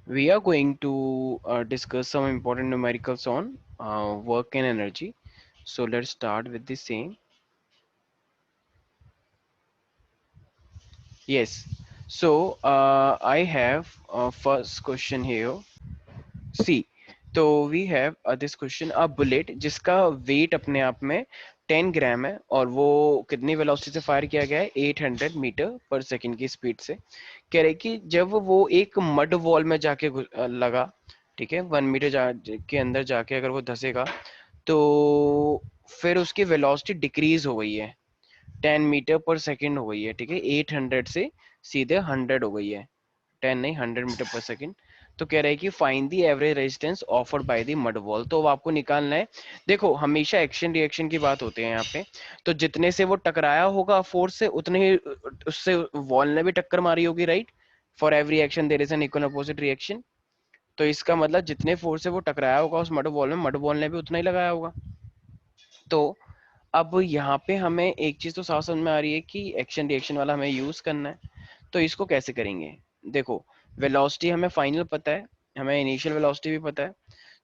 We are going to discuss some important numericals on work and energy. So let's start with the same. Yes. So I have first question here. See, तो we have this question a bullet जिसका weight अपने आप में 10 ग्राम है और वो कितनी velocity से फायर किया गया है 800 मीटर पर सेकंड की स्पीड से। कह रहे कि जब वो एक मड वॉल में जाके लगा, ठीक है, 1 मीटर के अंदर जाके अगर वो धंसेगा तो फिर उसकी वेलोसिटी डिक्रीज हो गई है, 10 मीटर पर सेकंड हो गई है, ठीक है, 800 से सीधे 100 हो गई है, 10 नहीं 100 मीटर पर सेकंड। तो कह रहे हैं कि find the average resistance offered by the mud wall, तो वो आपको निकालना है। देखो हमेशा एक्शन रिएक्शन की बात होती है यहाँ पे, तो जितने से वो टकराया होगा फोर्स से उतने ही उससे वॉल ने भी टक्कर मारी होगी, right. For every action there is an equal opposite reaction. तो इसका मतलब जितने फोर्स से वो टकराया होगा उस मड वॉल में, मड वॉल ने भी उतना ही लगाया होगा। तो अब यहाँ पे हमें एक चीज तो साफ समझ में आ रही है कि एक्शन रिएक्शन वाला हमें यूज करना है। तो इसको कैसे करेंगे? देखो, वेलोसिटी हमें फाइनल पता है, हमें इनिशियल वेलोसिटी भी पता है।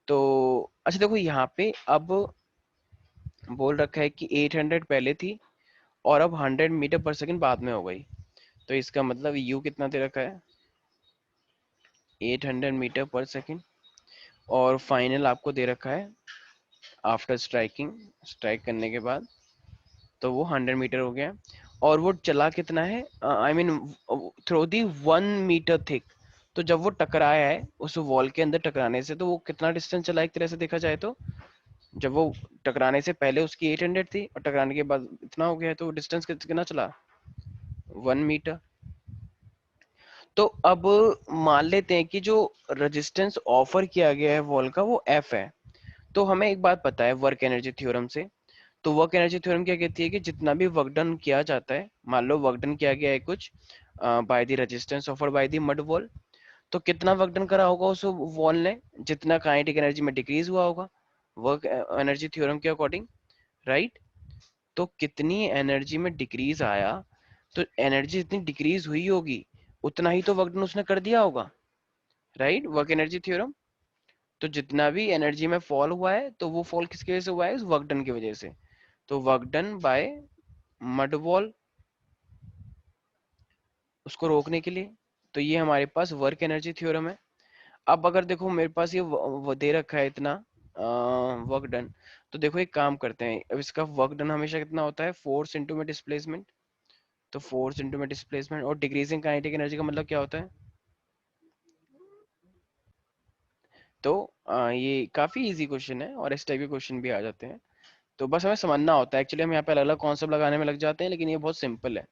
तो अच्छा देखो यहाँ पे अब बोल रखा है कि 800 पहले थी और अब 100 मीटर पर सेकंड बाद में हो गई। तो इसका मतलब यू कितना दे रखा है, 800 मीटर पर सेकंड, और फाइनल आपको दे रखा है आफ्टर स्ट्राइकिंग, स्ट्राइक करने के बाद, तो वो 100 मीटर हो गया। और वो चला कितना है, I mean through the 1 metre thick. तो जब वो टकराया है उस वॉल के अंदर टकराने से, तो वो कितना डिस्टेंस चला एक तरह से देखा जाए तो? जब वो टकराने से पहले उसकी 800 थी और टकराने के बाद इतना हो गया है, तो डिस्टेंस कितना चला, 1 मीटर। तो अब मान लेते हैं कि जो रेजिस्टेंस ऑफर किया गया है वॉल का वो एफ है। तो हमें एक बात पता है वर्क एनर्जी थ्योरम से। तो वर्क एनर्जी थ्योरम क्या कहती है कि जितना भी वर्क डन किया जाता है, मान लो वर्क डन किया गया है कुछ by the resistance offer by the mud wall, तो कितना वर्क डन करा होगा उस वॉल ने, जितना काइनेटिक एनर्जी में डिक्रीज हुआ होगा वर्क एनर्जी थ्योरम के अकॉर्डिंग, राइट। तो कितनी एनर्जी में डिक्रीज आया, तो एनर्जी जितनी डिक्रीज हुई होगी उतना ही तो वर्क डन उसने कर दिया होगा, राइट, वर्क एनर्जी थ्योरम। तो जितना भी एनर्जी में फॉल हुआ है तो वो फॉल किसकी वजह से हुआ है, उस वर्क डन की वजह से। तो work done by mud wall, उसको रोकने के लिए। तो ये हमारे पास वर्क एनर्जी थ्योरम है। अब अगर देखो मेरे पास ये वो दे रखा है इतना वर्क डन, तो देखो एक काम करते हैं, अब इसका वर्क डन हमेशा कितना होता है, फोर्स इंटू में डिस्प्लेसमेंट। तो फोर्स इंटू में डिस्प्लेसमेंट, और डिक्रीजिंग काइनेटिक एनर्जी का मतलब क्या होता है? तो ये काफी इजी क्वेश्चन है और इस टाइप के क्वेश्चन भी आ जाते हैं। तो बस हमें समझना होता है, एक्चुअली हम यहाँ पे अलग अलग कॉन्सेप्ट लगाने में लग जाते हैं, लेकिन ये बहुत सिंपल है।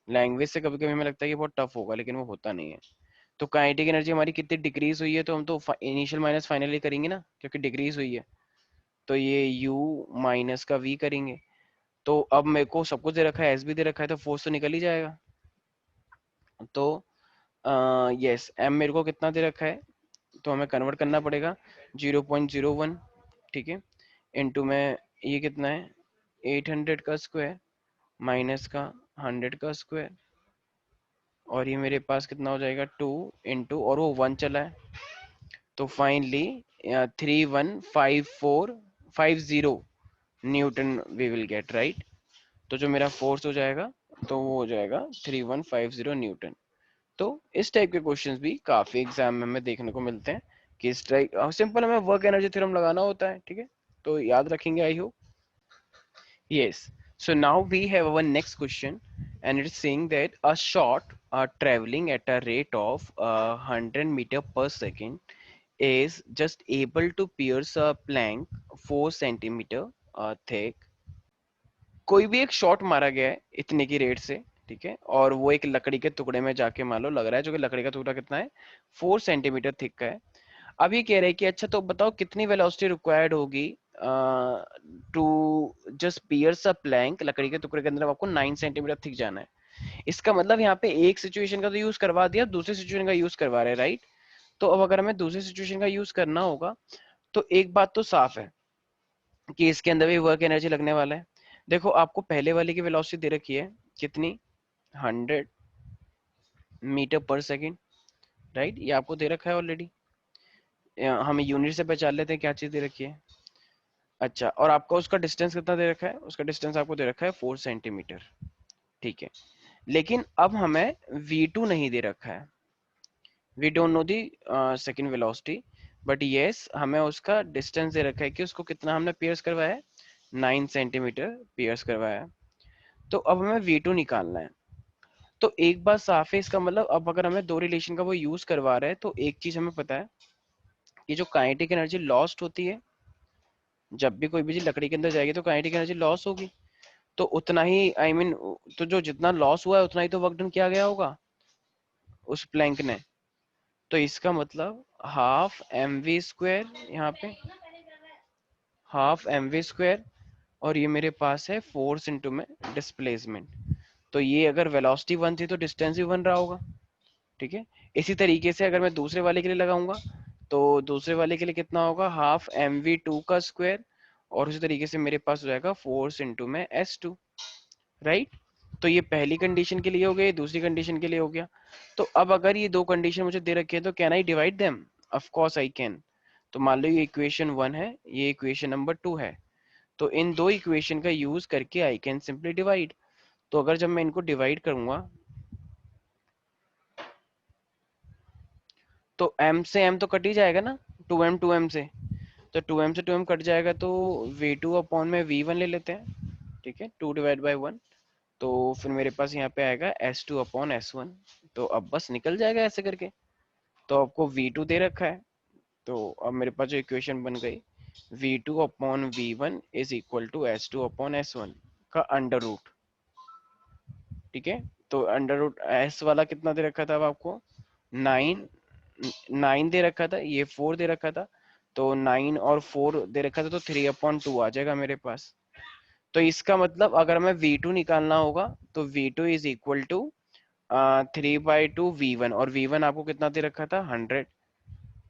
लैंग्वेज से कभी कभी हमें लगता है कि बहुत टफ होगा, लेकिन वो होता नहीं है। तो काइनेटिक एनर्जी हमारी कितनी डिक्रीज हुई है, तो हम तो इनिशियल माइनस फाइनली करेंगे ना, क्योंकि डिक्रीज हुई है। तो ये u माइनस का v करेंगे। तो अब मेरे को सब कुछ दे रखा है, एस भी दे रखा है, तो फोर्स तो निकल ही जाएगा। तो यस m मेरे को कितना दे रखा है, तो हमें कन्वर्ट करना पड़ेगा 0.01, ठीक है, इनटू में ये कितना है 800 का स्क्वायर माइनस का 100 का स्क्वायर, और ये मेरे पास कितना हो जाएगा 2 और वो 1 चला है। तो finally 315450 newton we will get, right. तो जो मेरा फोर्स हो जाएगा तो वो हो जाएगा 3150 न्यूटन। तो इस टाइप के क्वेश्चंस भी काफी एग्जाम में हमें देखने को मिलते हैं कि इस टाइप सिंपल हमें वर्क एनर्जी थ्योरम लगाना होता है, ठीक है। तो याद रखेंगे I hope. Yes. So now we have our next question, and it's saying that a shot traveling at a rate of 100 meter per second is just able to pierce a plank 4 centimeter thick. कोई भी एक shot मारा गया है इतने की rate से, ठीक है, और वो एक लकड़ी के टुकड़े में जाके मान लो लग रहा है, जो कि लकड़ी का टुकड़ा कितना है 4 सेंटीमीटर थिक का है। अब ये कह रहे हैं कि अच्छा तो बताओ कितनी वेलोसिटी रिक्वायर्ड होगी to just pierce a plank, लकड़ी के टुकड़े के अंदर आपको 9 सेंटीमीटर थिक जाना है। इसका मतलब यहाँ पे एक सिचुएशन का तो यूज करवा दिया, दूसरी सिचुएशन का यूज करवा रहे हैं, राइट। तो अब अगर हमें दूसरी सिचुएशन का यूज करना होगा, तो एक बात तो साफ है कि इसके अंदर भी वर्क एनर्जी लगने वाला है। देखो आपको पहले वाले की वेलोसिटी दे रखी है कितनी, 100 मीटर पर सेकेंड, राइट, ये आपको दे रखा है ऑलरेडी, हमें यूनिट से पहचान लेते हैं क्या चीज दे रखी है। अच्छा, और आपका उसका डिस्टेंस कितना दे रखा है, उसका डिस्टेंस आपको दे रखा है 4 सेंटीमीटर, ठीक है। लेकिन अब हमें v2 नहीं दे रखा है, we don't know the second velocity, but yes हमें उसका डिस्टेंस दे रखा है कि उसको कितना हमने पियर्स करवाया है, 9 सेंटीमीटर पियर्स करवाया है। तो अब हमें v2 निकालना है। तो एक बात साफ है, इसका मतलब अब अगर हमें दो रिलेशन का वो यूज करवा रहे हैं तो एक चीज हमें पता है कि जो काइनेटिक एनर्जी लॉस्ट होती है, जब भी कोई भी चीज लकड़ी के अंदर जाएगी तो काइनेटिक एनर्जी लॉस होगी, तो उतना ही आई मीन तो जो जितना लॉस हुआ है उतना ही तो वर्क डन किया गया होगा उस प्लैंक ने। तो इसका मतलब हाफ एम वी स्क्वायर, यहाँ पे हाफ एम वी स्क्वायर, और ये मेरे पास है फोर्स इंटू में डिस्प्लेसमेंट। तो ये अगर वेलोसिटी 1 थी तो डिस्टेंस भी 1 रहा होगा, ठीक है। इसी तरीके से अगर मैं दूसरे वाले के लिए लगाऊंगा तो दूसरे वाले के लिए कितना होगा, हाफ एम वी टू का स्क्वायर, और उसी तरीके से मेरे पास हो जाएगा फोर्स इंटू में S2, राइट। तो ये पहली कंडीशन के लिए हो गया, दूसरी कंडीशन के लिए हो गया। तो अब अगर ये दो कंडीशन मुझे दे रखी है तो can I divide them, of course I can. तो मान लो ये इक्वेशन 1 है, ये इक्वेशन नंबर 2 है, तो इन दो इक्वेशन का यूज करके आई कैन सिंपली डिवाइड। तो अगर जब मैं इनको डिवाइड करूंगा तो m से m तो कट ही जाएगा ना, 2m से, तो 2m से 2m कट जाएगा, तो v2 अपॉन में v1 ले लेते हैं, ठीक है, 2 डिवाइड बाई 1। तो फिर मेरे पास यहाँ पे आएगा S2 अपॉन S1। तो अब बस निकल जाएगा ऐसे करके। तो आपको V2 दे रखा है, तो अब मेरे पास जो इक्वेशन बन गई, V2 upon V1 is equal to S2 upon S1 का अंडर रूट, ठीक है। तो अंडर रूट S वाला कितना दे रखा था अब आपको, 9, 9 दे रखा था, ये 4 दे रखा था, तो 9 और 4 दे रखा था, तो 3/2 आ जाएगा मेरे पास। तो इसका मतलब अगर हमें V2 निकालना होगा तो V2 is equal to 3/2 V1, और V1 आपको कितना दे रखा था, 100।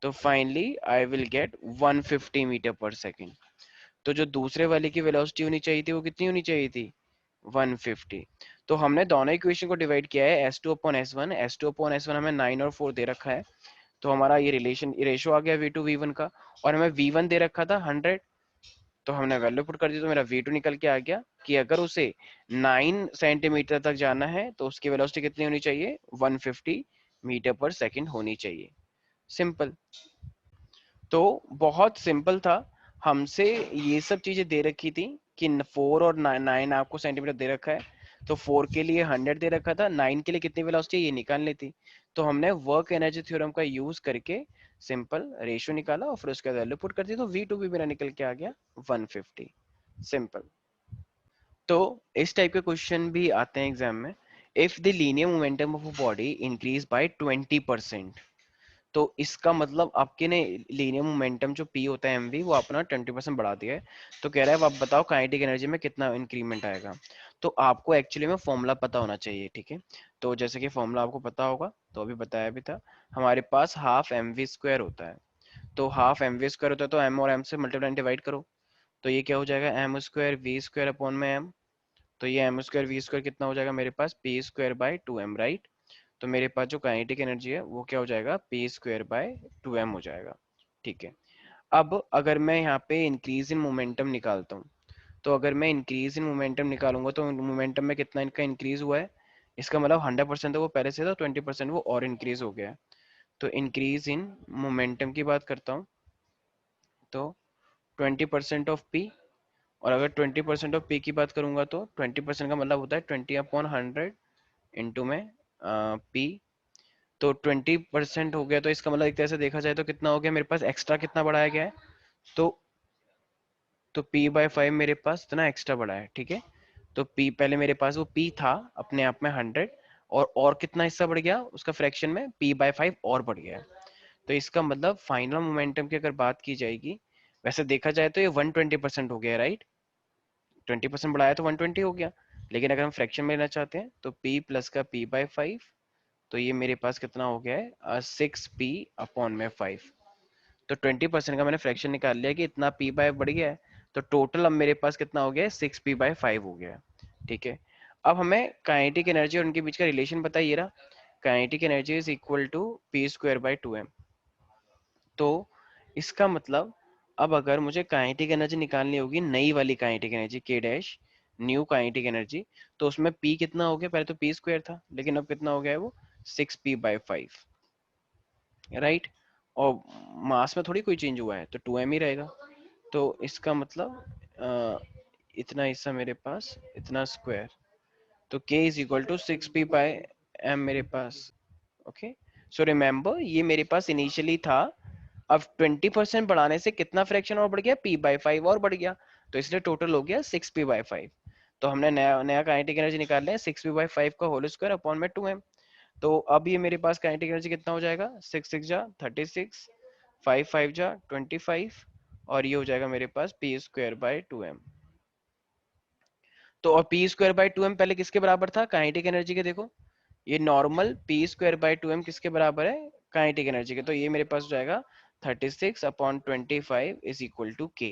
तो finally I will get 150 metre per second. तो जो दूसरे वाले की वेलोसिटी होनी चाहिए थी वो कितनी होनी चाहिए थी, 150। तो हमने दोनों इक्वेशन को डिवाइड किया है, S2 upon S1, S2 upon S1 हमें 9 और 4 दे रखा है, तो हमारा ये रिलेशन रेशो आ गया V2 V1 का, और हमें V1 दे रखा था 100, तो हमने वैल्यू पुट कर दी, तो मेरा V2 निकल के आ गया कि अगर उसे 9 सेंटीमीटर तक जाना है तो उसकी वेलोसिटी कितनी होनी चाहिए, 150 मीटर पर सेकंड होनी चाहिए। सिंपल। तो बहुत सिंपल था, हमसे ये सब चीजें दे रखी थी कि 4 और 9 आपको सेंटीमीटर दे रखा है, तो 4 के लिए 100 दे रखा था, 9 के लिए कितनी वेलोसिटी ये निकालनी थी। तो हमने वर्क एनर्जी थ्योरम का यूज करके सिंपल रेशियो निकाला और फिर उसके बाद वैल्यू पुट कर दी, तो V2 भी मेरा निकल के आ गया 150। सिंपल। तो इस टाइप के क्वेश्चन भी आते हैं एग्जाम में। If the linear momentum of a body increase by 20%, तो इसका मतलब आपके ने लीनियर मोमेंटम जो p होता है mv वो अपना 20% बढ़ा दिया है। तो कह रहा है आप बताओ काइनेटिक एनर्जी में कितना इंक्रीमेंट आएगा। तो आपको एक्चुअली में फॉर्मूला पता होना चाहिए, ठीक है। तो जैसे कि फॉर्मूला आपको पता होगा, तो अभी बताया भी था, हमारे पास हाफ एम वी स्क्वायर होता है। तो हाफ एम वी स्क्वायर होता है तो m और m से मल्टीप्लाई डिवाइड करो, तो ये क्या हो जाएगा, m square v square upon में m। तो ये एम स्क्वायर वी स्क्वायर कितना हो जाएगा मेरे पास, P square by 2m, right. तो मेरे पास जो काइनेटिक एनर्जी है वो क्या हो जाएगा, पी स्क्वायर बाय 2m हो जाएगा, ठीक है। अब अगर मैं यहाँ पे इंक्रीज इन मोमेंटम निकालता हूँ, तो अगर मैं इंक्रीज इन मोमेंटम निकालूंगा तो मोमेंटम में कितना इनका इंक्रीज हुआ है, इसका मतलब 100% तो वो पहले से था, 20% वो और इंक्रीज हो गया है। तो इंक्रीज इन मोमेंटम की बात करता हूँ, तो 20% ऑफ पी, और अगर 20% ऑफ पी की बात करूंगा तो 20% का मतलब होता है 20/100 इंटू में पी। तो 20% हो गया, तो इसका मतलब एक तरह से देखा जाए तो कितना हो गया मेरे पास, एक्स्ट्रा कितना बढ़ाया गया है, तो p/5 मेरे पास इतना एक्स्ट्रा बढ़ा है, ठीक है। तो p पहले मेरे पास वो p था अपने आप में 100, और कितना हिस्सा बढ़ गया उसका फ्रैक्शन में, p/5 और बढ़ गया है। तो इसका मतलब फाइनल मोमेंटम की अगर बात की जाएगी, वैसे देखा जाए तो ये 120% हो गया, राइट। 20% बढ़ाया तो 120 हो गया, लेकिन अगर हम फ्रैक्शन में लेना चाहते हैं तो p प्लस का p/5, तो ये मेरे पास कितना हो गया है, 6p/5। तो 20% का मैंने फ्रैक्शन निकाल लिया कि इतना p/5 बढ़ गया है, तो टोटल अब मेरे पास कितना हो गया है, 6p/5 हो गया है, ठीक है। अब हमें काइनेटिक एनर्जी और उनके बीच का रिलेशन बताइए रहा, kinetic energy is equal to p square by 2m। तो इसका मतलब अब अगर मुझे काइनेटिक एनर्जी निकालनी होगी, नई वाली काइनेटिक एनर्जी के डैश, न्यू काइनेटिक एनर्जी, तो उसमें p कितना हो गया, पहले तो p स्क्वायर था लेकिन अब कितना हो गया है वो 6p/5, राइट। और मास में थोड़ी कोई चेंज हुआ है तो 2m ही रहेगा। तो इसका मतलब इतना हिस्सा मेरे पास, इतना स्क्वायर, तो k is equal to 6p/m मेरे पास। ओके, सो रिमेम्बर ये मेरे पास इनिशियली था, अब 20% बढ़ाने से कितना फ्रैक्शन और बढ़ गया, p/5 और बढ़ गया, तो इसलिए टोटल हो गया 6p/5। तो हमने नया नया काइनेटिक एनर्जी निकाल लिया 6p/5 का होल स्क्वायर अपॉन में 2m। तो अब ये मेरे पास काइनेटिक एनर्जी कितना हो जाएगा, 6 6 जा 36, 5 5 जा 25, और ये हो जाएगा मेरे पास p²/2m। तो और p²/2m पहले किसके बराबर था, काइनेटिक एनर्जी के। देखो ये नॉर्मल p²/2m किसके बराबर है, काइनेटिक एनर्जी के। तो ये मेरे पास हो जाएगा 36/25 is equal to k,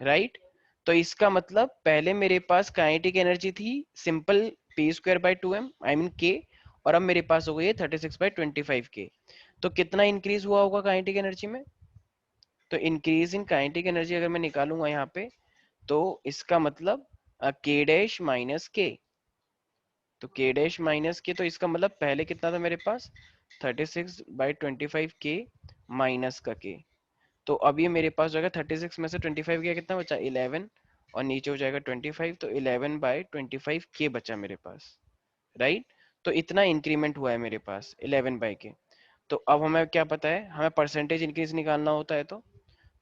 right. तो इसका मतलब पहले मेरे पास काइनेटिक एनर्जी थी simple p²/2m I mean k, और अब मेरे पास हो गई है 36/25 k। तो कितना इंक्रीज हुआ होगा काइनेटिक एनर्जी में, तो इंक्रीज इन काइनेटिक एनर्जी अगर मैं निकालूंगा यहाँ पे, तो इसका मतलब k डैश माइनस k, तो k डैश माइनस के, तो इसका मतलब पहले कितना था मेरे पास 36/25 k माइनस का k। तो अब ये मेरे पास हो जाएगा 36 में से 25 गया, कितना बचा 11, और नीचे हो जाएगा 25, तो 11/25 k बचा मेरे पास, राइट। तो इतना इंक्रीमेंट हुआ है मेरे पास 11/k। तो अब हमें क्या पता है, हमें परसेंटेज इंक्रीज निकालना होता है, तो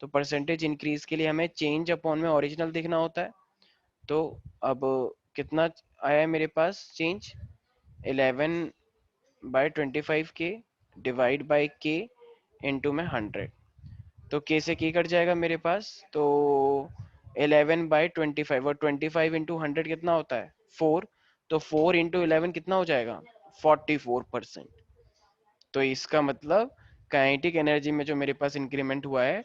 परसेंटेज इंक्रीज के लिए हमें चेंज अपॉन में ओरिजिनल देखना होता है। तो अब कितना आया है मेरे पास चेंज, 11/25 के डिवाइड बाई के इंटू में 100, तो के से के कट जाएगा मेरे पास, तो 11/25, और 25 इंटू 100 कितना होता है 4, तो 4 इंटू 11 कितना हो जाएगा 44%। तो इसका मतलब काइनेटिक एनर्जी में जो मेरे पास इंक्रीमेंट हुआ है,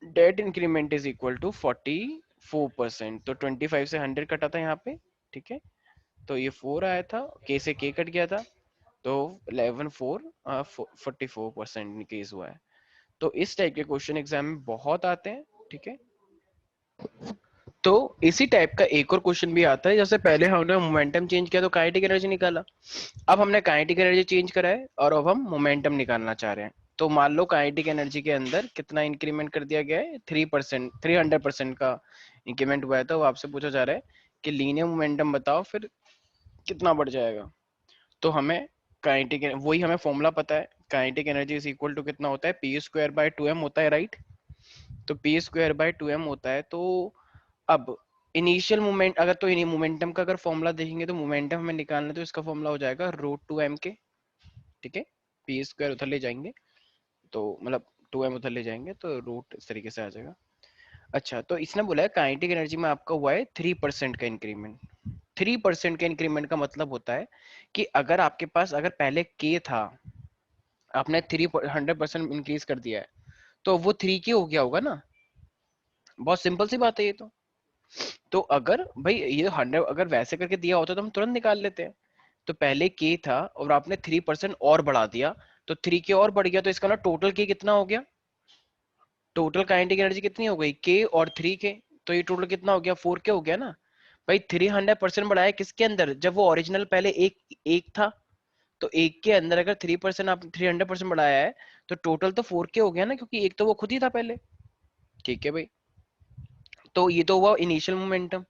that increment is equal to 44%। तो 25 से 100 कटा था यहाँ पे, ठीक है, तो ये 4 आया था, के से के कट गया था, तो 44% इंक्रीज हुआ है। तो इस टाइप के क्वेश्चन एग्जाम में बहुत आते हैं, ठीक है। तो इसी टाइप का एक और क्वेश्चन भी आता है, जैसे पहले हमने मोमेंटम चेंज किया तो काइनेटिक एनर्जी निकाला, अब हमने काइनेटिक एनर्जी चेंज करा है और अब हम मोमेंटम निकालना चाह रहे हैं। तो मान लो काइनेटिक एनर्जी के अंदर कितना इंक्रीमेंट कर दिया गया है, 3%, 300% का इंक्रीमेंट हुआ है। तो आपसे पूछा जा रहा है कि लीनियर मोमेंटम बताओ फिर कितना बढ़ जाएगा। तो हमें काइनेटिक, वही हमें फॉर्मूला पता है, kinetic energy is equal to कितना होता है, p²/2m होता है, राइट। तो p²/2m होता है। तो अब इनिशियल मोमेंट, अगर तो इन्हीं मोमेंटम का अगर फॉर्मूला देखेंगे, तो मोमेंटम हमें निकालना है, तो इसका फॉर्मूला हो जाएगा √2m के, ठीक है। p² उधर ले जाएंगे तो मतलब 2m उधर ले जाएंगे तो रूट इस तरीके से आ जाएगा। अच्छा, तो इसने बोला है काइनेटिक एनर्जी में आपका हुआ है 3% का इंक्रीमेंट। 3% के इंक्रीमेंट का मतलब होता है कि अगर आपके पास, अगर पहले k था, आपने 300% इंक्रीज कर दिया है, तो वो 3k हो गया होगा ना। बहुत सिंपल सी बात है ये तो अगर भाई ये 100 अगर वैसे करके दिया होता तो हम तुरंत निकाल लेते हैं। तो पहले k था और आपने 3% और बढ़ा दिया, तो 3k और बढ़ गया, तो इसका ना टोटल k कितना हो गया, टोटल काइनेटिक एनर्जी कितनी हो गई k और 3k, तो ये टोटल कितना हो गया 4k हो गया ना। भाई 300% बढ़ाया किसके अंदर, जब वो ओरिजिनल पहले एक एक था, तो एक के अंदर अगर 3% आप 300% बढ़ाया है, तो टोटल तो 4k हो गया ना, क्योंकि एक तो वो खुद ही था पहले, ठीक है भाई। तो ये तो हुआ इनिशियल मोमेंटम,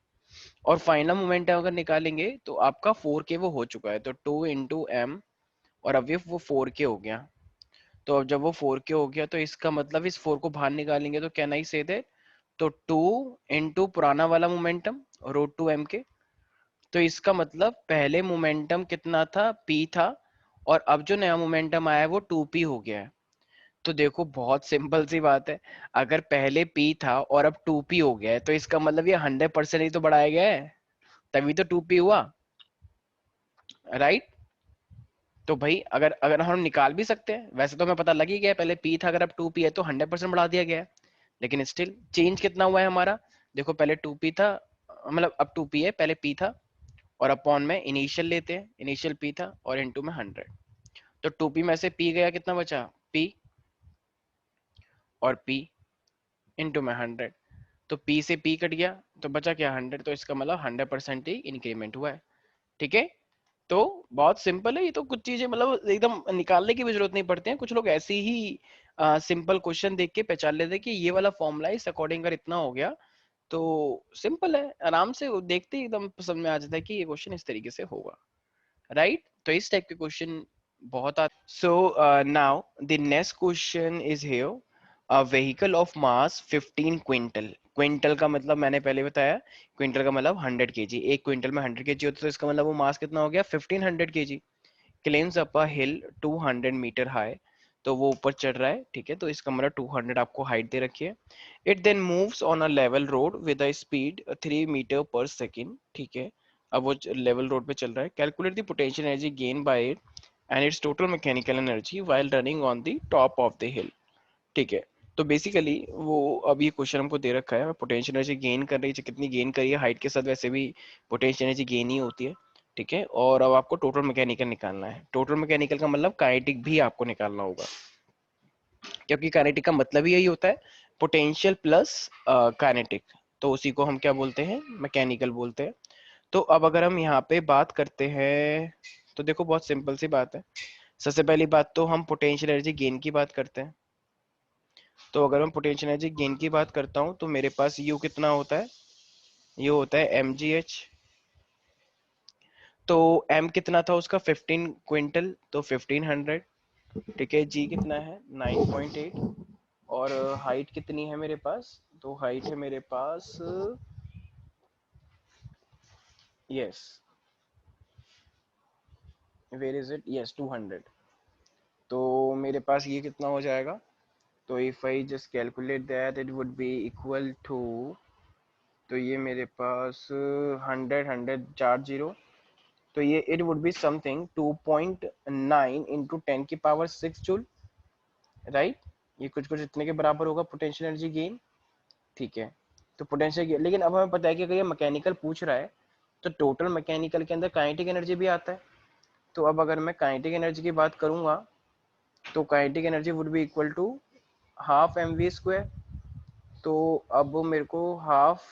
और फाइनल मोमेंटम अगर निकालेंगे तो आपका 4k वो हो चुका है, तो 2 × m, और अब ये वो 4k हो गया। तो अब जब वो 4k हो गया, तो इसका मतलब इस 4 को बाहर निकालेंगे तो कैन आई से दे, तो 2 × पुराना वाला मोमेंटम √2m के। तो इसका मतलब पहले मोमेंटम कितना था, p था, और अब जो नया मोमेंटम आया है वो 2p हो गया है। तो देखो बहुत सिंपल सी बात है, अगर पहले p था और अब 2p हो गया है, तो इसका मतलब ये 100% ही तो बढ़ाया गया है, तभी तो 2p हुआ, राइट। तो भाई अगर अगर हम निकाल भी सकते हैं, वैसे तो हमें पता लग ही गया पहले p था, अगर अब 2p है तो 100% बढ़ा दिया गया है, लेकिन स्टिल चेंज कितना हुआ है हमारा। देखो पहले 2p था, मतलब अब 2p है, पहले p था, और अपॉन में इनिशियल लेते हैं, इनिशियल पी था, और इनटू में 100। तो 2p में से p गया, कितना बचा p, और p इनटू में 100। तो p से p कट गया तो बचा क्या 100, तो इसका मतलब 100% ही इंक्रीमेंट हुआ है। ठीक है, तो बहुत सिंपल है ये तो, कुछ चीजें मतलब एकदम निकालने की भी जरूरत नहीं पड़ती है, कुछ लोग ऐसे ही सिंपल क्वेश्चन देख के पहचान लेते हैं कि ये वाला फॉर्मूला इस अकॉर्डिंग अगर इतना हो गया तो सिंपल है, आराम से वो देखते ही एकदम समझ में आ जाता है कि ये क्वेश्चन इस तरीके से होगा, राइट। तो इस टाइप के क्वेश्चन बहुत आते। So now the next question is here, a vehicle of mass 15 quintal. Quintal का मतलब मैंने पहले बताया, क्विंटल का मतलब 100 केजी, एक क्विंटल में 100 केजी होता है, तो इसका मतलब वो मास कितना हो गया 1500 KG. Climbs up a hill 200 metre high, तो वो ऊपर चढ़ रहा है, ठीक है, तो इसका मतलब 200 आपको हाइट दे रखी है। It then moves on a level road with a speed 3 metre per second, ठीक है। अब वो लेवल रोड पे चल रहा है। Calculate the potential energy gain by it and it's total mechanical energy while running on the top of the हिल, ठीक है। तो बेसिकली वो अब ये क्वेश्चन हमको दे रखा है, पोटेंशियल एनर्जी गेन कर रही है, कितनी गेन करी है हाइट के साथ, वैसे भी पोटेंशियल एनर्जी गेन ही होती है, ठीक है। और अब आपको टोटल मैकेनिकल निकालना है। टोटल मैकेनिकल का मतलब काइनेटिक भी आपको निकालना होगा, क्योंकि काइनेटिक का मतलब ही यही होता है, पोटेंशियल प्लस काइनेटिक, तो उसी को हम क्या बोलते हैं, मैकेनिकल बोलते हैं। तो अब अगर हम यहाँ पे बात करते हैं तो देखो बहुत सिंपल सी बात है। सबसे पहली बात तो हम पोटेंशियल एनर्जी गेन की बात करते हैं। तो अगर मैं पोटेंशियल एनर्जी गेन की बात करता हूँ तो मेरे पास यू कितना होता है, ये होता है mgh। तो m कितना था उसका 15 क्विंटल, तो 1500, ठीक है। g कितना है 9.8, और हाइट कितनी है मेरे पास, तो हाइट है मेरे पास, yes, where is it, yes 200। तो मेरे पास ये कितना हो जाएगा, तो if I just calculate that it would be equal to, तो ये मेरे पास 100 चार जीरो, तो ये it would be something 2.9 into 10 की पावर 6 जूल, राइट। ये कुछ कुछ इतने के बराबर होगा पोटेंशियल एनर्जी गेन, ठीक है। तो पोटेंशियल गेन, लेकिन अब हमें पता है कि अगर ये मैकेनिकल पूछ रहा है तो टोटल मैकेनिकल के अंदर काइनेटिक एनर्जी भी आता है। तो अब अगर मैं काइनेटिक एनर्जी की बात करूंगा तो kinetic energy would be equal to half m v square. तो अब मेरे को हाफ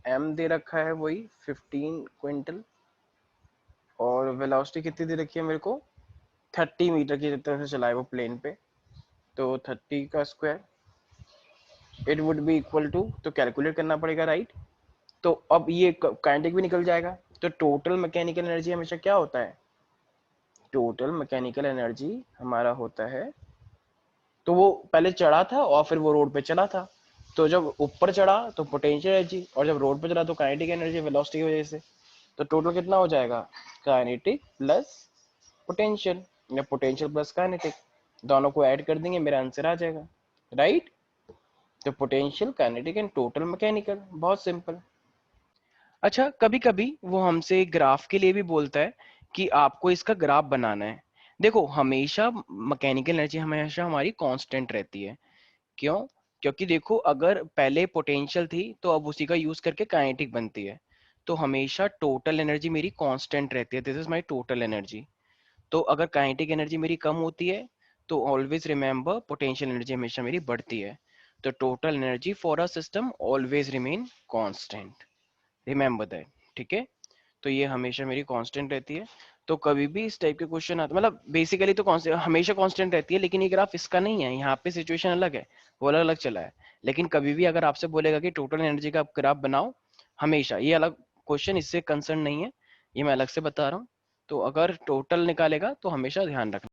एम दे रखा है वही 15 क्विंटल, और वेलोसिटी कितनी दे रखी है मेरे को 30 मीटर की तरफ से चला है वो प्लेन पे, तो 30 का square it would be equal to, तो कैलकुलेट करना पड़ेगा, राइट। तो अब ये काइनेटिक भी निकल जाएगा। तो टोटल मैकेनिकल एनर्जी हमेशा क्या होता है, टोटल मैकेनिकल एनर्जी हमारा होता है, तो वो पहले चढ़ा था और फिर वो रोड पे चला था, तो जब ऊपर चढ़ा तो पोटेंशियल एनर्जी, और जब रोड पे चला तो काइनेटिक एनर्जी वेलोसिटी की वजह से। तो टोटल कितना हो जाएगा, काइनेटिक प्लस पोटेंशियल, या पोटेंशियल प्लस काइनेटिक, दोनों को ऐड कर देंगे मेरा आंसर आ जाएगा, राइट। तो potential, kinetic and total mechanical, बहुत सिंपल। अच्छा, कभी कभी वो हमसे ग्राफ के लिए भी बोलता है कि आपको इसका ग्राफ बनाना है। देखो हमेशा मैकेनिकल एनर्जी हमेशा हमारी कांस्टेंट रहती है, क्यों, क्योंकि देखो अगर पहले पोटेंशियल थी तो अब उसी का यूज करके काइनेटिक बनती है, तो हमेशा टोटल एनर्जी मेरी कांस्टेंट रहती है, this is my total energy. तो अगर काइनेटिक एनर्जी मेरी कम होती है तो ऑलवेज रिमेंबर पोटेंशियल एनर्जी हमेशा मेरी बढ़ती है। तो total energy for a system always remain constant, remember that, ठीक है। तो ये हमेशा मेरी कांस्टेंट रहती है। तो कभी भी इस टाइप के क्वेश्चन आते, मतलब बेसिकली तो हमेशा कांस्टेंट रहती है, लेकिन ये ग्राफ इसका नहीं है, यहाँ पे सिचुएशन अलग है, वो अलग अलग चला है। लेकिन कभी भी अगर आपसे बोलेगा कि टोटल एनर्जी का ग्राफ बनाओ, हमेशा ये अलग क्वेश्चन, इससे कंसर्न नहीं है, ये मैं अलग से बता रहा हूँ। तो अगर टोटल निकालेगा तो हमेशा ध्यान रखना।